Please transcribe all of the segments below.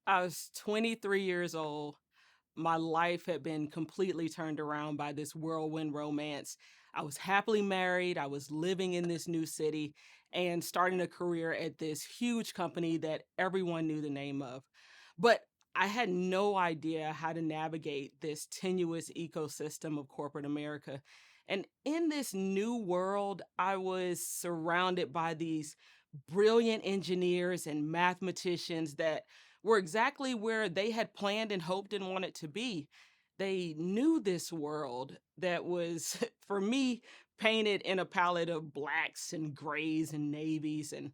I was 23 years old. My life had been completely turned around by this whirlwind romance. I was happily married. I was living in this new city and starting a career at this huge company that everyone knew the name of. But I had no idea how to navigate this tenuous ecosystem of corporate America. And in this new world, I was surrounded by these brilliant engineers and mathematicians that were exactly where they had planned and hoped and wanted to be. They knew this world that was, for me, painted in a palette of blacks and grays and navies. And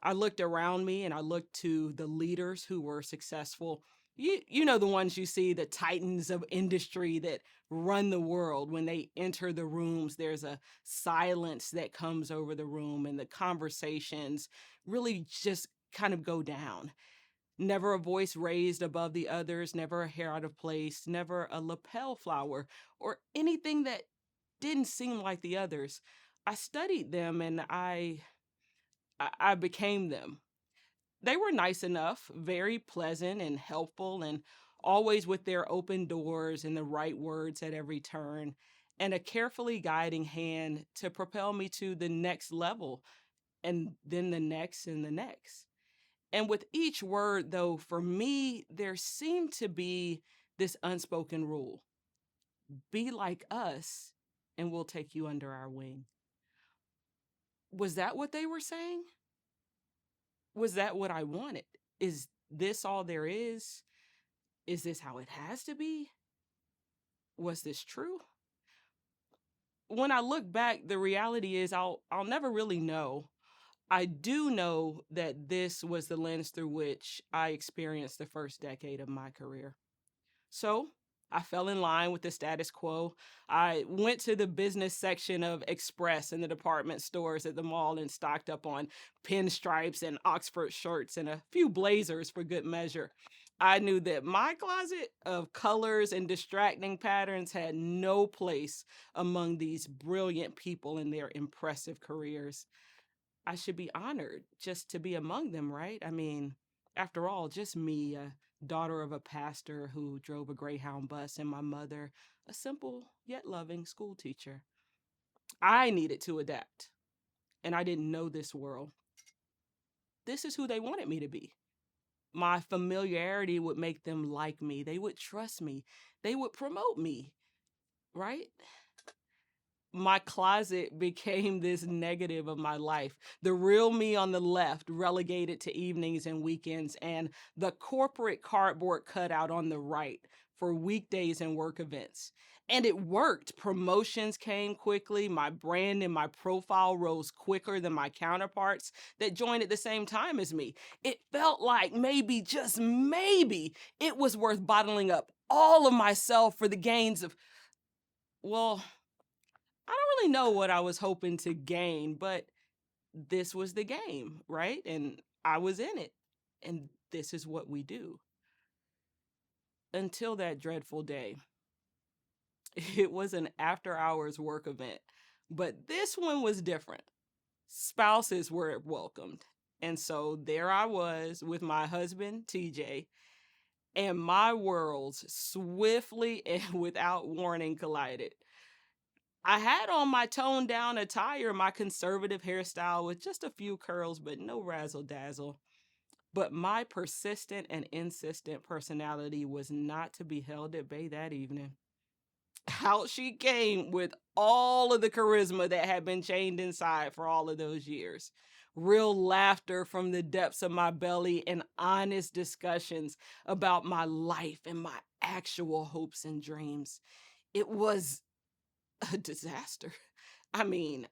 I looked around me and I looked to the leaders who were successful. You know, the ones you see, the titans of industry that run the world. When they enter the rooms, there's a silence that comes over the room, and the conversations really just kind of go down. Never a voice raised above the others, never a hair out of place, never a lapel flower, or anything that didn't seem like the others. I studied them and I became them. They were nice enough, very pleasant and helpful, and always with their open doors and the right words at every turn, and a carefully guiding hand to propel me to the next level, and then the next and the next. And with each word, though, for me, there seemed to be this unspoken rule: be like us, and we'll take you under our wing. Was that what they were saying? Was that what I wanted? Is this all there is? Is this how it has to be? Was this true? When I look back, the reality is I'll never really know. I do know that this was the lens through which I experienced the first decade of my career. So I fell in line with the status quo. I went to the business section of Express in the department stores at the mall and stocked up on pinstripes and Oxford shirts and a few blazers for good measure. I knew that my closet of colors and distracting patterns had no place among these brilliant people and their impressive careers. I should be honored just to be among them, right? I mean, after all, just me, a daughter of a pastor who drove a Greyhound bus, and my mother, a simple yet loving school teacher. I needed to adapt, and I didn't know this world. This is who they wanted me to be. My familiarity would make them like me. They would trust me. They would promote me, right? My closet became this negative of my life. The real me on the left relegated to evenings and weekends, and the corporate cardboard cutout on the right for weekdays and work events. And it worked. Promotions came quickly. My brand and my profile rose quicker than my counterparts that joined at the same time as me. It felt like maybe, just maybe, it was worth bottling up all of myself for the gains of, well, I don't really know what I was hoping to gain, but this was the game, right? And I was in it. And this is what we do. Until that dreadful day. It was an after hours work event, but this one was different. Spouses were welcomed. And so there I was with my husband, TJ, and my worlds swiftly and without warning collided. I had on my toned down attire, my conservative hairstyle with just a few curls, but no razzle dazzle. But my persistent and insistent personality was not to be held at bay that evening. Out she came with all of the charisma that had been chained inside for all of those years. Real laughter from the depths of my belly and honest discussions about my life and my actual hopes and dreams. It was a disaster. I mean,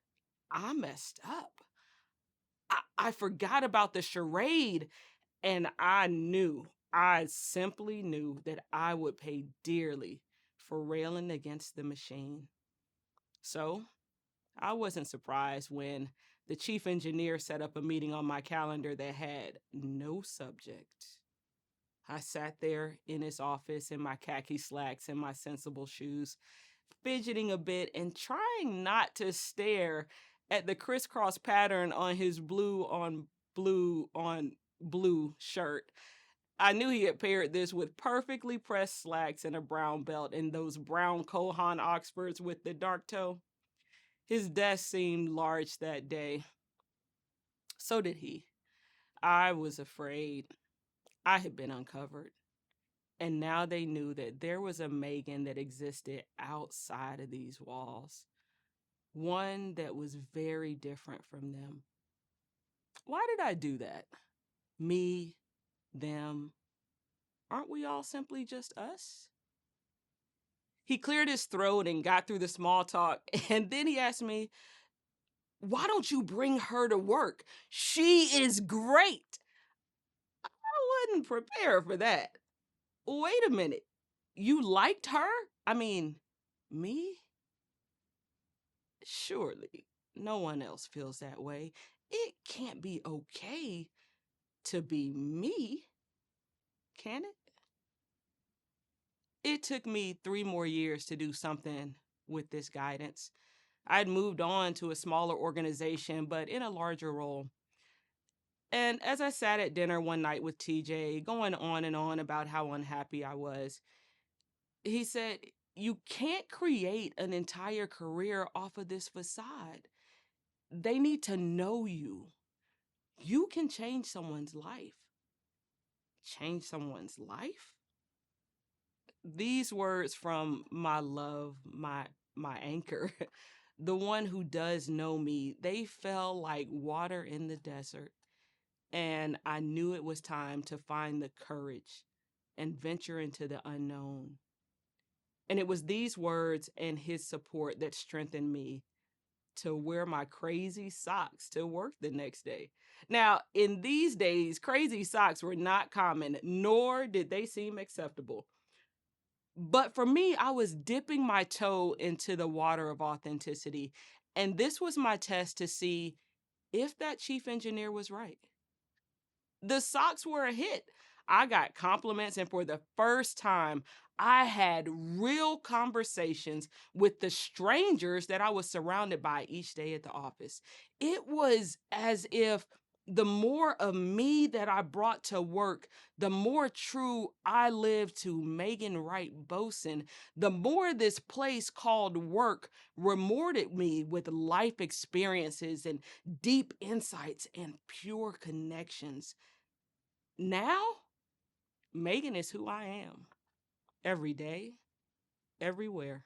I messed up. I forgot about the charade, and I simply knew that I would pay dearly for railing against the machine. So I wasn't surprised when the chief engineer set up a meeting on my calendar that had no subject. I sat there in his office in my khaki slacks and my sensible shoes, fidgeting a bit and trying not to stare at the crisscross pattern on his blue shirt. I knew he had paired this with perfectly pressed slacks and a brown belt and those brown Kohan Oxfords with the dark toe. His desk seemed large that day. So did he. I was afraid. I had been uncovered. And now they knew that there was a Megan that existed outside of these walls, one that was very different from them. Why did I do that? Me, them, aren't we all simply just us? He cleared his throat and got through the small talk, and then he asked me, "Why don't you bring her to work? She is great." I wasn't prepared for that. Wait a minute. You liked her? I mean, me? Surely no one else feels that way. It can't be okay to be me, can it? It took me 3 more years to do something with this guidance. I'd moved on to a smaller organization, but in a larger role. And as I sat at dinner one night with TJ, going on and on about how unhappy I was, he said, "You can't create an entire career off of this facade. They need to know you. You can change someone's life." Change someone's life? These words from my love, my anchor, the one who does know me, they fell like water in the desert. And I knew it was time to find the courage and venture into the unknown. And it was these words and his support that strengthened me to wear my crazy socks to work the next day. Now, in these days, crazy socks were not common, nor did they seem acceptable. But for me, I was dipping my toe into the water of authenticity. And this was my test to see if that chief engineer was right. The socks were a hit. I got compliments, and for the first time, I had real conversations with the strangers that I was surrounded by each day at the office. It was as if the more of me that I brought to work, the more true I lived to Megan Wright Boson, the more this place called work rewarded me with life experiences and deep insights and pure connections. Now, Megan is who I am every day, everywhere.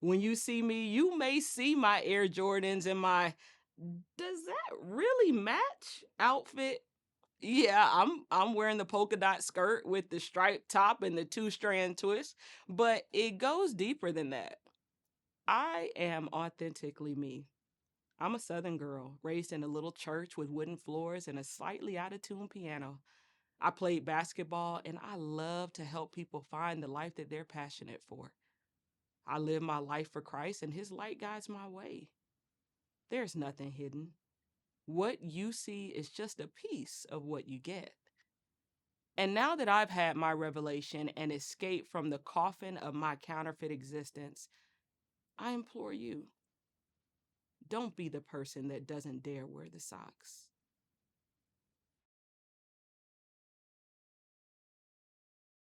When you see me, you may see my Air Jordans and my "does that really match" outfit. Yeah, I'm wearing the polka dot skirt with the striped top and the two-strand twist, but it goes deeper than that. I am authentically me. I'm a Southern girl, raised in a little church with wooden floors and a slightly out of tune piano. I played basketball and I love to help people find the life that they're passionate for. I live my life for Christ and his light guides my way. There's nothing hidden. What you see is just a piece of what you get. And now that I've had my revelation and escaped from the coffin of my counterfeit existence, I implore you, don't be the person that doesn't dare wear the socks.